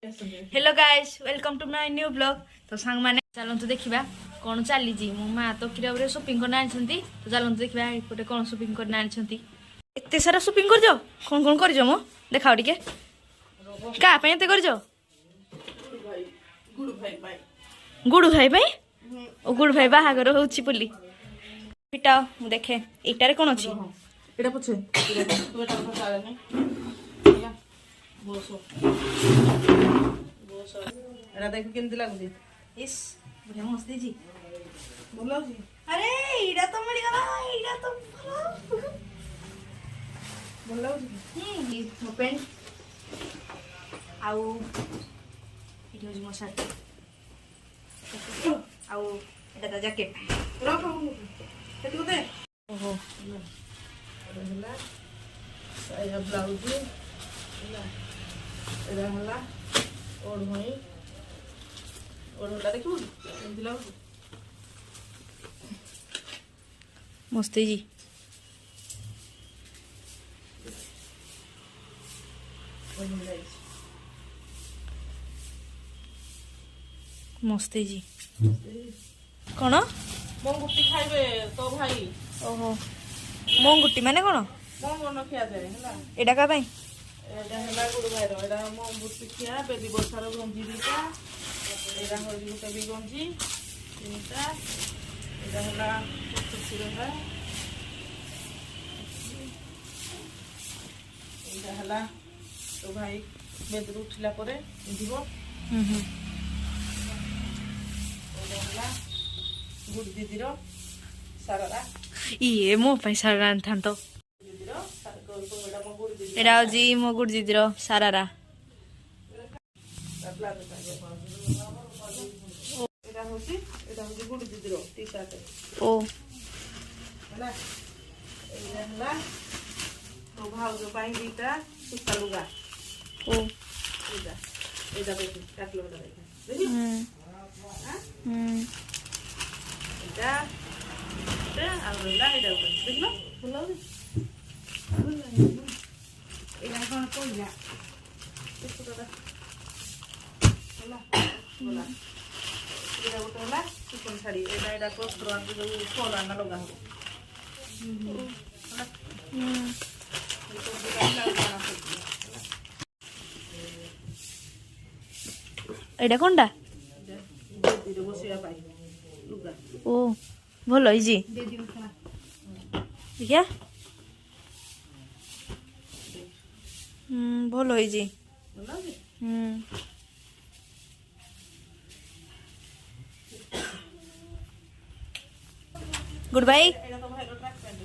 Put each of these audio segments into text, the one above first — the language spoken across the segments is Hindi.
Hello guys welcome to my new blog. तो सांग माने चलंतु देखिबा कोन चली जी मो मा तो किराबरे शॉपिंग करना आछंती। तो चलंतु देखिबा एपटे कोन शॉपिंग करना आछंती। एते सारा शॉपिंग कर जो कोन कर जो मो देखाओ टिके का पे एते कर जो गुडू भाई भाई ओ गुडू भाई बाहागर होउची पुली पिटा मु देखे एटारे कोन अछि एटा पछे तू एटा पछा नहीं बोसो एटा देख केमती लागुची इस बढ़िया मस्त जी बोला जी अरे इडा तो मड़ी गला इडा तो बोला जी मो पेंट आउ इडो जी मो शर्ट आउ एटा ता जैकेट रख केते कोते ओहो रहला साया ब्लाउज रहला ओढ़ोई ओढ़ला देखू केमती लागुची मस्त जी मस्त जी कौन मो गुटी खाइबे तो भाई ओहो मोंगुटी माने कौन मो मन खिया दे हला एडा का भाई एटा हला गुरु भाई रो एटा मो गुटी खिया बेबी बसार गंजी दीटा एटा होली गुटे भी गंजी तीनटा एटा हला कुछ रहा एटा हला तो भाई बेदरू उठला परे दिबो एटा हला गुड दीदी रो सारारा ये मो पैसा रान थान तो दीदी रो सारा को एटा मो गुड दीदी एडा जी मो गुड दीदी रो सारारा एटा होची गुड दीदी रो टी शर्ट ओ हला एटा हला तो भाउजो पाई दीटा सुता लुगा ओ एटा एटा देखि काटलो एटा देखि एटा एटा आउला एटा देखलो बोलाउ एटा कोन कोइला देखो दादा होला होला एटा बोला चिकन साड़ी एटा कोस्ट्रो आन जो फॉल आना लगा हो एडा कोनडा दीदी बसिया पाई लुगा ओ भलो है जी देखिया भलो है जी बोला जी गुड बाय एटा तो भाई रो ट्रैक पैंट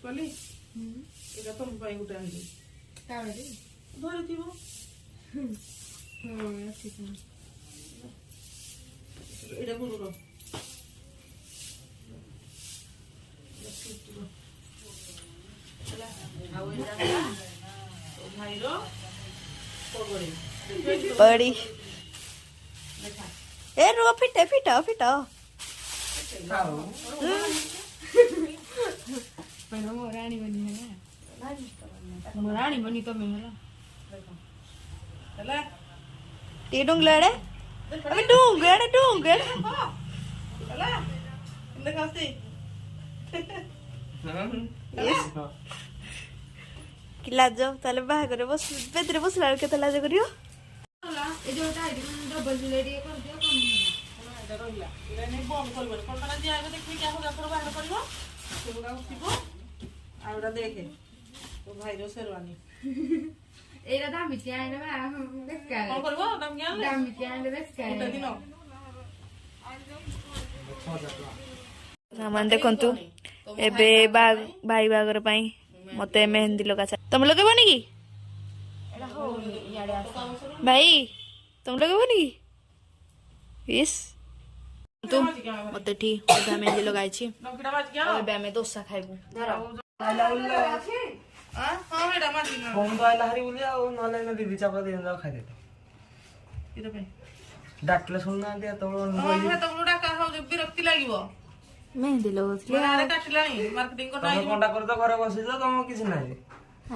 कली एटा तुम पाई गुटे आंदी कावे रे धरे थिबो अच्छी था एटा गुरु रो आउ एटा तो भाई रो पगड़ी बड़ी देखा ए रो फिटे फिटा फिटा खाओ पर वो रानी बनी है ना वो रानी बनी तो मैं है देखो चला टी डुंगलेड़े अबे डुंगेड़े चला देखा कि लाज ताले बाहागर बस बेदरे बसला केते लाज करियो ये जो टाइट डबल लेडी कर दियो कम एटा रहिला एटा नै बम करबो कल्पना जे आगे देखि क्या होगा पर बाहर करबो सेगुडा उठिबो आउडा देखे तो भाई रो शेरवानी एरा दाम बिती आइने बा बेकार कोन करबो दाम ज्ञान ले दाम बिती आइने बेकार उठे दिनो सामान देखंतु एबे भाई बागर पई मते मेहंदी लगा तुम लगेबनी की एरा हो याडे आस भाई तुम लगेबनी की इस तू मते ठीक ओदा मेहंदी लगाई छी नौकीडा बाज गया एबे हमें डोसा खाइबू आइला उल्ला हां हां एटा माजी ना फोन तो आइला हरी बोलिया और नले ना दीदी चापा दे जाओ खाइ दे इतो पे डाकले सुनना दिया तो हां हे तो बडा का हो विरक्ति लागिवो ମେହେନ୍ଦି ଲଗଉଥିଲେ ଆଡେ କାଟିଲାଣି ମାର୍କେଟିଂ ତମେ କରିନାହିଁ କଣ୍ଟା କରି ତ ଘରେ ବସିଛ ତମକୁ କିଛି ନାହିଁ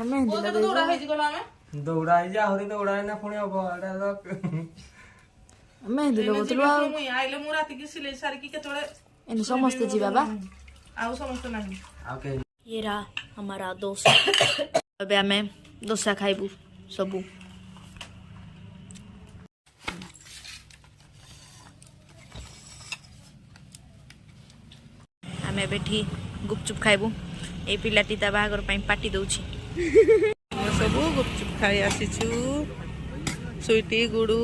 ମେହେନ୍ଦି କୋଉ କେତେ ଦୌଡ଼ା ହେଇଛି କହିଲ ଆମେ ଦୌଡ଼ା ହେଇଛି ଆହୁରି ଦୌଡ଼ା ହେଇନା ପୁଣି ହବ ଏଇଟା ତ ମେହେନ୍ଦି ଲଗଉଥିଲୁ ଆଉ ମୁଇଁ ଆଇଲେ ମୁଁ ରାତିକି ସିଲେଇ ସାରିକି କେତେବେଳେ ଏମିତି ସମସ୍ତେ ଯିବା ବା ଆଉ ସମସ୍ତେ ନାହିଁ ଆଉ କେହି ये रहा हमारा डोसा ଏବେ ଆମେ ଦୋସା ଖାଇବୁ ସବୁ ଆମେ ଏବେ ଏଠି ଗୁପଚୁପ ଖାଇବୁ ଏଇ ପିଲାଟି ତା ବାହାଘର ପାଇଁ ପାର୍ଟି ଦଉଛି ଆମେ ସବୁ ଗୁପଚୁପ ଖାଇ ଆସିଛୁ ସୁଇଟି ଗୁଡୁ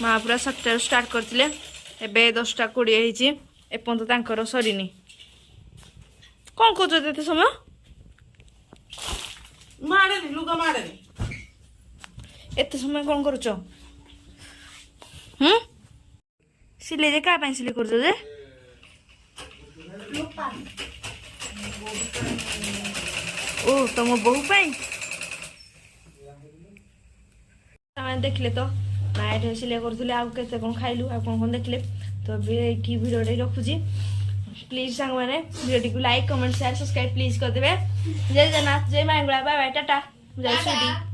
ମା ପୁରା 7টাରୁ ଷ୍ଟାର୍ଟ କରିଥିଲେ ଏବେ 10:20 ହେଇଛି ଏପର୍ଯ୍ୟନ୍ତ ତାଙ୍କର ସରିନି କ'ଣ କରୁଛ ଏତେ ସମୟ ମାଡେନି ଲୁଗା ମାଡେନି ଏତେ ସମୟ କ'ଣ କରୁଛ ସିଲେଇ ଯେ କାହା ପାଇଁ ସିଲେଇ କରୁଛ ଯେ ଓ ତମ ବୋହୂ ପାଇଁ ଆମେ ଦେଖିଲେ ତ ମା ଏଠି ସିଲେଇ କରୁଥିଲେ ଆଉ କେତେ କ'ଣ ଖାଇଲୁ ଆଉ କ'ଣ କ'ଣ ଦେଖିଲେ ତ ଏବେ ଏଇଠି ଭିଡ଼ିଓଟି ରଖୁଛି ପ୍ଲିଜ୍ ସାଙ୍ଗମାନେ ଭିଡ଼ିଓଟିକୁ like comment share subscribe please କରିଦେବେ ଜୟ ଜଗନ୍ନାଥ ଜୟ ମାଙ୍ଗୁଳା ବାଏ ବାଏ ଟାଟା ଜୟ ସୁଟି